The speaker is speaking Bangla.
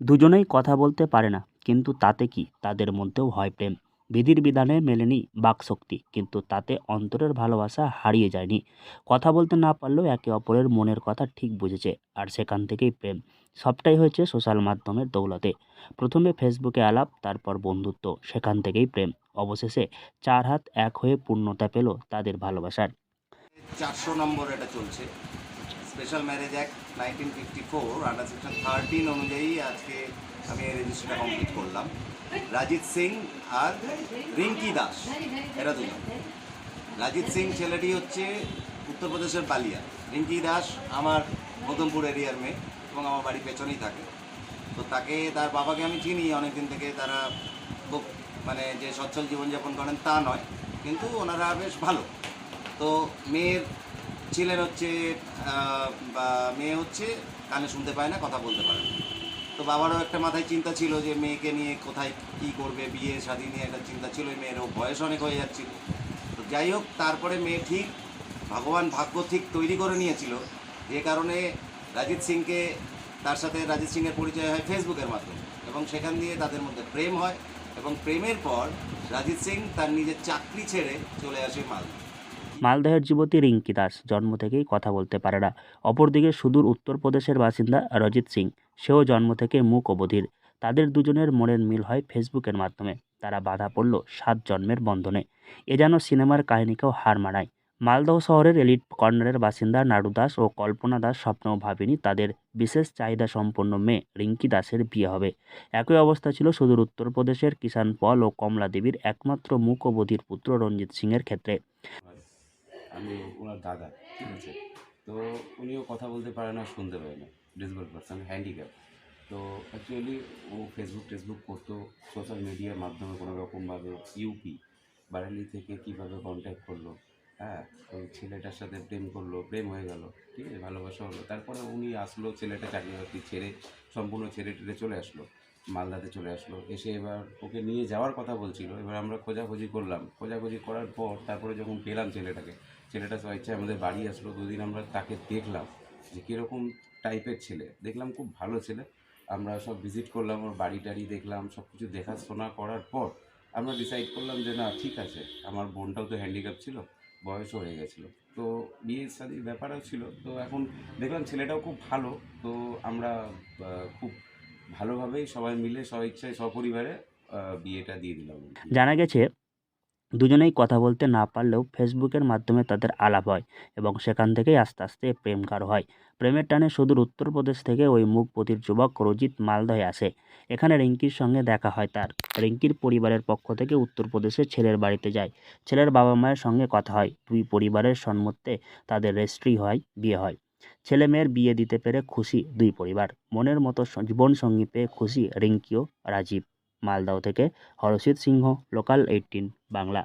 দুজনেই কথা বলতে পারে না, কিন্তু তাতে কি, তাদের মধ্যেও হয় প্রেম। বিধির বিধানে মেলেনি বাকশক্তি, কিন্তু তাতে অন্তরের ভালোবাসা হারিয়ে যায়নি। কথা বলতে না পারলেও একে অপরের মনের কথা ঠিক বুঝেছে, আর সেখান থেকেই প্রেম। সবটাই হয়েছে সোশ্যাল মাধ্যমের দৌলতে। প্রথমে ফেসবুকে আলাপ, তারপর বন্ধুত্ব, সেখান থেকেই প্রেম। অবশেষে চার হাত এক হয়ে পূর্ণতা পেল তাদের ভালোবাসার। 400 নম্বর এটা চলছে। Special marriage act 1954 under section 13 অনুযায়ী আজকে আমি এই রেজিস্ট্রিটা কমপ্লিট করলাম। রাজিত সিং আর রিঙ্কি দাস, এরা দুজন। রাজিত সিং ছেলেটি হচ্ছে উত্তরপ্রদেশের বালিয়া। রিঙ্কি দাস আমার মদনপুর এরিয়ার মেয়ে এবং আমার বাড়ির পেছনেই থাকে। তো তাকে, তার বাবাকে আমি চিনি অনেক দিন থেকে। তারা খুব মানে যে সচ্ছল জীবনযাপন করেন তা নয়, কিন্তু ওনারা বেশ ভালো। তো মেয়ের ছিলেন হচ্ছে বা মেয়ে হচ্ছে কানে শুনতে পায় না, কথা বলতে পারে না। তো বাবারও একটা মাথায় চিন্তা ছিল যে মেয়েকে নিয়ে কোথায় কী করবে, বিয়ে শাদী নিয়ে একটা চিন্তা ছিল। মেয়েরও বয়স অনেক হয়ে যাচ্ছিল। তো যাই হোক, তারপরে মেয়ে ঠিক ভগবান ভাগ্য ঠিক তৈরি করে নিয়েছিল, যে কারণে রাজিত সিংকে, তার সাথে রাজিত সিংয়ের পরিচয় হয় ফেসবুকের মাধ্যমে, এবং সেখান দিয়ে তাদের মধ্যে প্রেম হয়। এবং প্রেমের পর রাজিত সিং তার নিজের চাকরি ছেড়ে চলে আসে মালদা। মালদহের যুবতী রিঙ্কি দাস জন্ম থেকেই কথা বলতে পারে না। অপরদিকে সুদূর উত্তরপ্রদেশের বাসিন্দা রজিত সিং, সেও জন্ম থেকে মূক ও বধির। তাদের দুজনের মনের মিল হয় ফেসবুকের মাধ্যমে। তারা বাধা পড়ল 7 জন্মের বন্ধনে। এ যেন সিনেমার কাহিনীকেও হার মানায়। মালদহ শহরের এলিট কর্নারের বাসিন্দা নাড়ু দাস ও কল্পনা দাস স্বপ্নেও ভাবেনি তাদের বিশেষ চাহিদা সম্পন্ন মেয়ে রিঙ্কি দাসের বিয়ে হবে। একই অবস্থা ছিল সুদূর উত্তরপ্রদেশের কিষান পল ও কমলা দেবীর একমাত্র মূক ও বধির পুত্র রঞ্জিত সিংয়ের ক্ষেত্রে। আমি ওনার দাদা, ঠিক আছে। তো উনিও কথা বলতে পারে না, শুনতে পারে না, ডিসেবল পারসন, হ্যান্ডিক্যাপ। তো অ্যাকচুয়ালি ও ফেসবুক করতো সোশ্যাল মিডিয়ার মাধ্যমে কোনো রকমভাবে। ইউপি বারেলি থেকে কীভাবে কন্ট্যাক্ট করলো, হ্যাঁ, ওই ছেলেটার সাথে প্রেম করলো, প্রেম হয়ে গেল, ঠিক আছে, ভালোবাসা হলো। তারপরে উনি আসলো, ছেলেটা চাকরি বাকরি ছেড়ে সম্পূর্ণ ছেড়ে টেড়ে চলে আসলো, মালদাতে চলে আসলো। এসে এবার ওকে নিয়ে যাওয়ার কথা বলছিল। এবার আমরা খোঁজাখুঁজি করলাম, খোঁজাখুঁজি করার পর তারপরে যখন পেলাম ছেলেটাকে, ছেলেটা স্বেচ্ছায় আমাদের বাড়ি আসলো। দুদিন আমরা তাকে দেখলাম যে কীরকম টাইপের ছেলে। দেখলাম খুব ভালো ছেলে। আমরা সব ভিজিট করলাম, ওর বাড়ি টাড়ি দেখলাম, সব কিছু দেখাশোনা করার পর আমরা ডিসাইড করলাম যে না, ঠিক আছে, আমার বোনটাও তো হ্যান্ডিক্যাপ ছিল, বয়সও হয়ে গেছিলো, তো বিয়ে শাদির ব্যাপারও ছিল। তো এখন দেখলাম ছেলেটাও খুব ভালো। তো আমরা খুব ভালোভাবেই সবাই মিলে স্বইচ্ছায় সপরিবারে বিয়েটা দিয়ে দিলাম আর কি। জানা গেছে দুজনেই কথা বলতে না পারলেও ফেসবুকের মাধ্যমে তাদের আলাপ হয়, এবং সেখান থেকেই আস্তে আস্তে প্রেম গাঢ় হয়। প্রেমের টানে সুদূর উত্তরপ্রদেশ থেকে ওই মুখপতির যুবক রজিত মালদহে আসে। এখানে রিঙ্কির সঙ্গে দেখা হয় তার। রিঙ্কির পরিবারের পক্ষ থেকে উত্তরপ্রদেশে ছেলের বাড়িতে যায়। ছেলের বাবা মায়ের সঙ্গে কথা হয়। দুই পরিবারের সম্মতে তাদের রেজিস্ট্রি হয়, বিয়ে হয়। ছেলে মেয়ের বিয়ে দিতে পেরে খুশি দুই পরিবার। মনের মতো জীবনসঙ্গী পেয়ে খুশি রিঙ্কিও রাজীব। মালদহ থেকে হরষিত সিংহ, লোকাল 18 বাংলা।